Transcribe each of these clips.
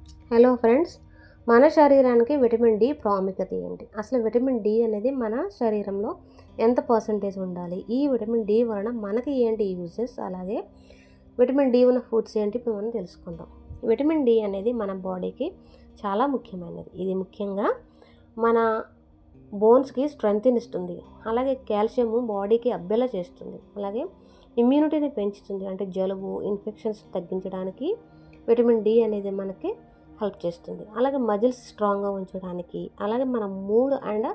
Hello friends, మన శరీరానికి vitamin D ప్రాముఖ్యత ఏంటి? అసలు విటమిన్ డి అనేది మన శరీరంలో ఎంత పర్సంటేజ్ ఉండాలి? ఈ విటమిన్ డి వలన మనకి ఏంటి యూజెస్? అలాగే విటమిన్ డి ఉన్న ఫుడ్స్ ఏంటి ఇప్పుడు మనం తెలుసుకుందాం. విటమిన్ డి అనేది మన బాడీకి చాలా ముఖ్యమైనది. ఇది ముఖ్యంగా మన బోన్స్కి స్ట్రెంగ్త్ని ఇస్తుంది. అలాగే కాల్షియము బాడీకి అబ్బేలా చేస్తుంది. అలాగే ఇమ్యూనిటీని పెంచుతుంది. అంటే జలుబు, ఇన్ఫెక్షన్స్ తగ్గించడానికి విటమిన్ డి అనేది మనకి హెల్ప్ చేస్తుంది. అలాగే మజిల్స్ స్ట్రాంగ్గా ఉంచడానికి, అలాగే మన మూడ్ అండ్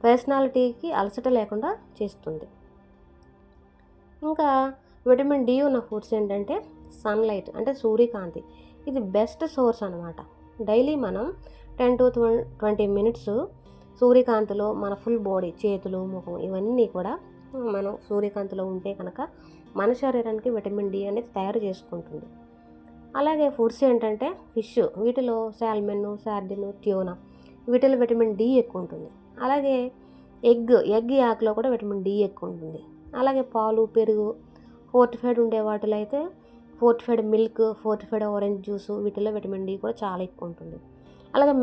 పర్సనాలిటీకి అలసట లేకుండా చేస్తుంది. ఇంకా విటమిన్ డి ఉన్న ఫుడ్స్ ఏంటంటే సన్లైట్, అంటే సూర్యకాంతి. ఇది బెస్ట్ సోర్స్ అనమాట. డైలీ మనం 10 to 20 మినిట్స్ సూర్యకాంతిలో మన ఫుల్ బాడీ, చేతులు, ముఖం ఇవన్నీ కూడా మనం సూర్యకాంతిలో ఉంటే కనుక మన శరీరానికి విటమిన్ డి అనేది తయారు చేసుకుంటుంది. అలాగే ఫుడ్స్ ఏంటంటే ఫిష్, వీటిలో సాల్మన్, సార్డిన్, ట్యూనా, వీటిలో విటమిన్ డి ఎక్కువ ఉంటుంది. అలాగే ఎగ్ యాక్లో కూడా విటమిన్ డి ఎక్కువ ఉంటుంది. అలాగే పాలు, పెరుగు, ఫోర్టిఫైడ్ ఉండే వాటిలో అయితే fortified milk, fortified orange juice, వీటిలో విటమిన్ డి కూడా చాలా ఎక్కువ ఉంటుంది. అలాగే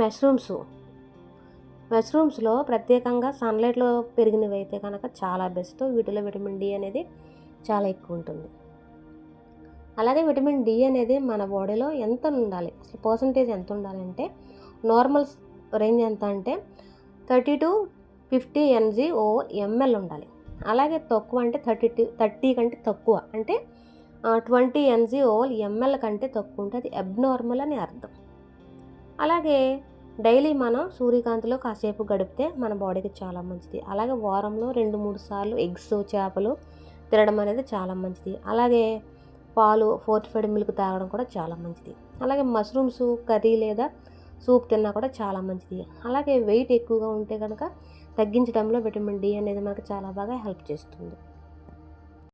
మష్రూమ్స్లో ప్రత్యేకంగా సన్లైట్లో పెరిగినవి అయితే కనుక చాలా బెస్ట్. వీటిలో విటమిన్ డి అనేది చాలా ఎక్కువ ఉంటుంది. అలాగే విటమిన్ డి అనేది మన బాడీలో ఎంత ఉండాలి, అసలు పర్సంటేజ్ ఎంత ఉండాలంటే నార్మల్ రేంజ్ ఎంత అంటే 30 to 50 mg/ml ఉండాలి. అలాగే తక్కువ అంటే 30 కంటే తక్కువ, అంటే 20 mg/ml కంటే తక్కువ ఉంటే అది అబ్నార్మల్ అని అర్థం. అలాగే డైలీ మనం సూర్యకాంతిలో కాసేపు గడిపితే మన బాడీకి చాలా మంచిది. అలాగే వారంలో 2-3 సార్లు ఎగ్స్, చేపలు తినడం అనేది చాలా మంచిది. అలాగే పాలు, ఫోర్టిఫైడ్ మిల్క్ తాగడం కూడా చాలా మంచిది. అలాగే మష్రూమ్స్ కర్రీ లేదా సూప్ తిన్నా కూడా చాలా మంచిది. అలాగే వెయిట్ ఎక్కువగా ఉంటే కనుక తగ్గించడంలో విటమిన్ డి అనేది మనకు చాలా బాగా హెల్ప్ చేస్తుంది.